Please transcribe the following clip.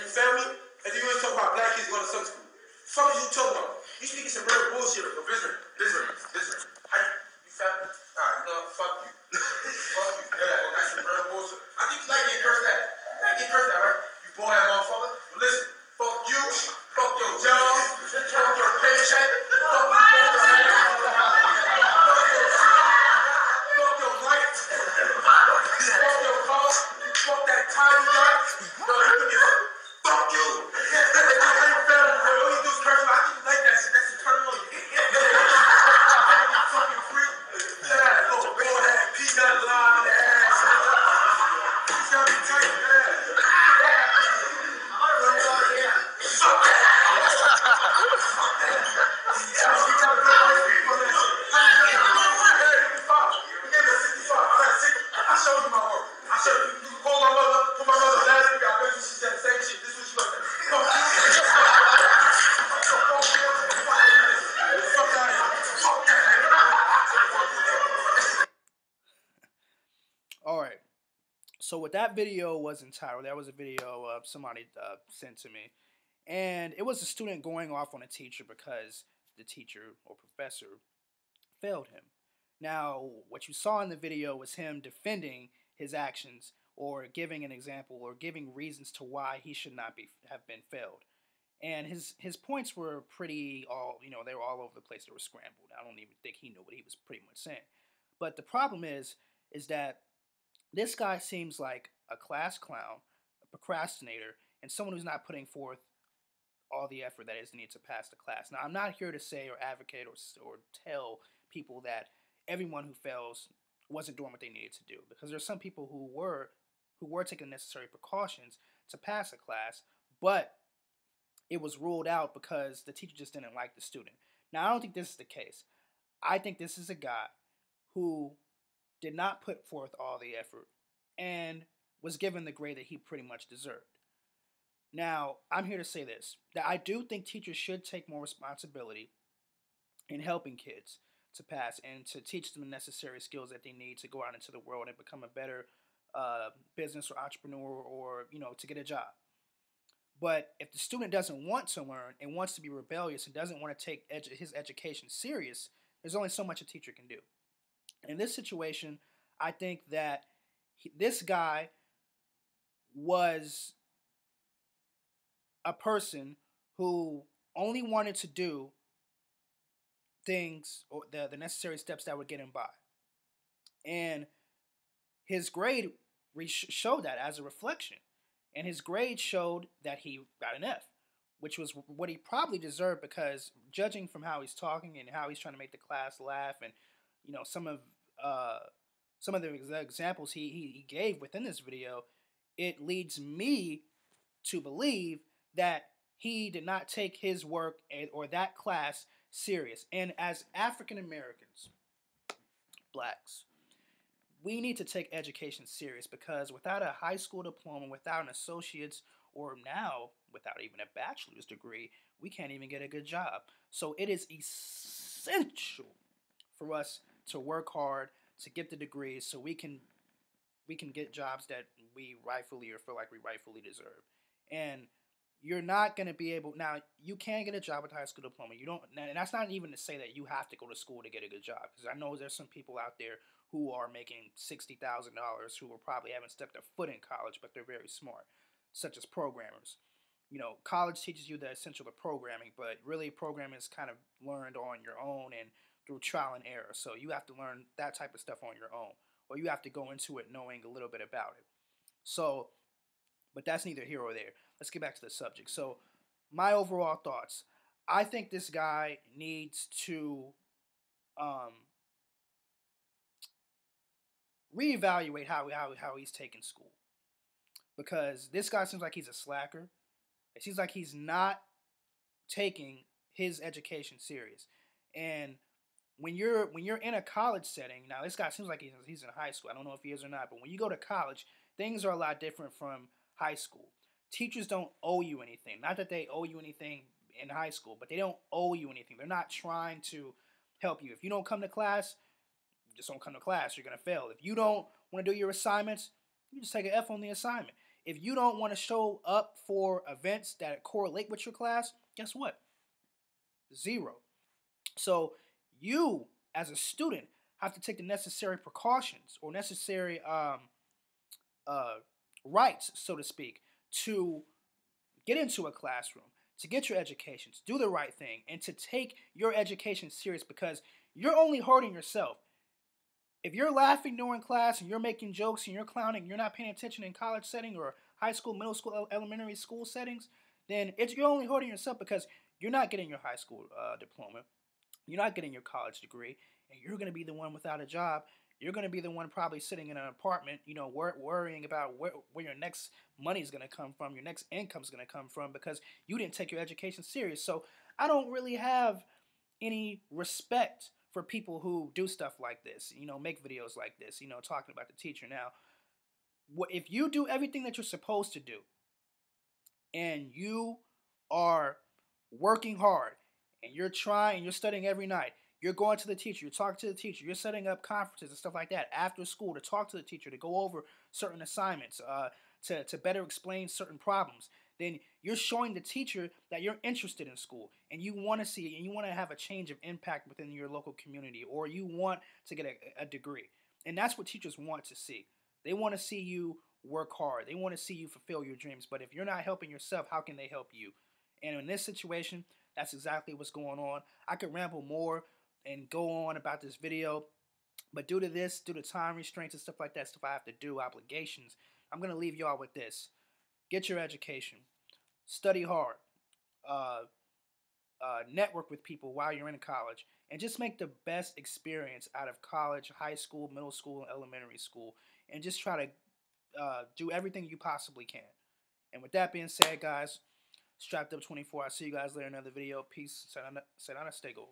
your family, and then you always talk about black kids going to Sunday school. Fuck is you talking about? You speaking some real bullshit. Listen. How you fat? Alright, you know what? Fuck you. Fuck you. Yeah, that's some real bullshit. I think you like getting cursed at. You like getting cursed at, right? You born that motherfucker. But listen, fuck you. Fuck your job. Fuck your paycheck. Fuck your life. Fuck your car. Fuck that time you got. Fuck you. All you do is curse me. I think you like that shit. That's a turn on you. Fucking freak. Yeah, little bald head, peanut line in the ass. He's got me tight in the ass. I showed you my work. I showed you. You can call my mother. Put my mother last week. I bet you she said the same shit. This is what she looked at. All right. So what that video was entitled, that was a video somebody sent to me. And it was a student going off on a teacher because the teacher or professor failed him. Now, what you saw in the video was him defending his actions or giving an example or giving reasons to why he should not have been failed. And his points were pretty they were all over the place. They were scrambled. I don't even think he knew what he was pretty much saying. But the problem is that this guy seems like a class clown, a procrastinator, and someone who's not putting forth all the effort that is needed to pass the class. Now, I'm not here to say or advocate or tell people that everyone who fails wasn't doing what they needed to do, because there's some people who were taking the necessary precautions to pass a class, but it was ruled out because the teacher just didn't like the student. Now, I don't think this is the case. I think this is a guy who did not put forth all the effort and was given the grade that he pretty much deserved. Now, I'm here to say this, that I do think teachers should take more responsibility in helping kids to pass and to teach them the necessary skills that they need to go out into the world and become a better business or entrepreneur or, to get a job. But if the student doesn't want to learn and wants to be rebellious and doesn't want to take his education serious, there's only so much a teacher can do. In this situation, I think that this guy was a person who only wanted to do things or the necessary steps that would get him by. And his grade showed that as a reflection. And his grade showed that he got an F, which was what he probably deserved, because judging from how he's talking and how he's trying to make the class laugh and some of the examples he gave within this video, it leads me to believe that he did not take his work or that class serious. And as African Americans, blacks, we need to take education serious, because without a high school diploma, without an associate's, or now without even a bachelor's degree, we can't even get a good job. So it is essential for us to work hard to get the degrees so we can get jobs that we rightfully or feel like we rightfully deserve. And you're not going to be able, now you can get a job with a high school diploma. You don't, and that's not even to say that you have to go to school to get a good job, because I know there's some people out there who are making $60,000 who will probably haven't stepped a foot in college, but they're very smart, such as programmers. College teaches you the essential of programming, but really programming is kind of learned on your own and through trial and error. So you have to learn that type of stuff on your own, or you have to go into it knowing a little bit about it. So, but that's neither here or there. Let's get back to the subject. So my overall thoughts, I think this guy needs to reevaluate how he's taking school, because this guy seems like he's a slacker. It seems like he's not taking his education serious. And when you're in a college setting, now this guy seems like he's in high school. I don't know if he is or not, but when you go to college, things are a lot different from high school. Teachers don't owe you anything. Not that they owe you anything in high school, but they don't owe you anything. They're not trying to help you. If you don't come to class, just don't come to class. You're going to fail. If you don't want to do your assignments, you just take an F on the assignment. If you don't want to show up for events that correlate with your class, guess what? Zero. So you, as a student, have to take the necessary precautions or necessary uh, rights, so to speak, to get into a classroom, to get your education, to do the right thing, and to take your education serious, because you're only hurting yourself. If you're laughing during class and you're making jokes and you're clowning, and you're not paying attention in college setting or high school, middle school, elementary school settings, then you're only hurting yourself, because you're not getting your high school diploma, you're not getting your college degree, and you're going to be the one without a job. You're going to be the one probably sitting in an apartment, worrying about where your next money is going to come from, your next income is going to come from, because you didn't take your education serious. So I don't really have any respect for people who do stuff like this, make videos like this, talking about the teacher. Now, if you do everything that you're supposed to do, and you are working hard, and you're trying, you're studying every night, you're going to the teacher, you're talking to the teacher, you're setting up conferences and stuff like that after school to talk to the teacher, to go over certain assignments, to better explain certain problems, then you're showing the teacher that you're interested in school, and you want to see, and you want to have a change of impact within your local community, or you want to get a degree. And that's what teachers want to see. They want to see you work hard. They want to see you fulfill your dreams. But if you're not helping yourself, how can they help you? And in this situation, that's exactly what's going on. I could ramble more and go on about this video, but due to time restraints and stuff like that, stuff I have to do, obligations, I'm going to leave y'all with this. Get your education. Study hard. Uh, Network with people while you're in college. And just make the best experience out of college, high school, middle school, and elementary school. And just try to do everything you possibly can. And with that being said, guys, Strapped Up 24. I'll see you guys later in another video. Peace. Sayonara. Stay gold.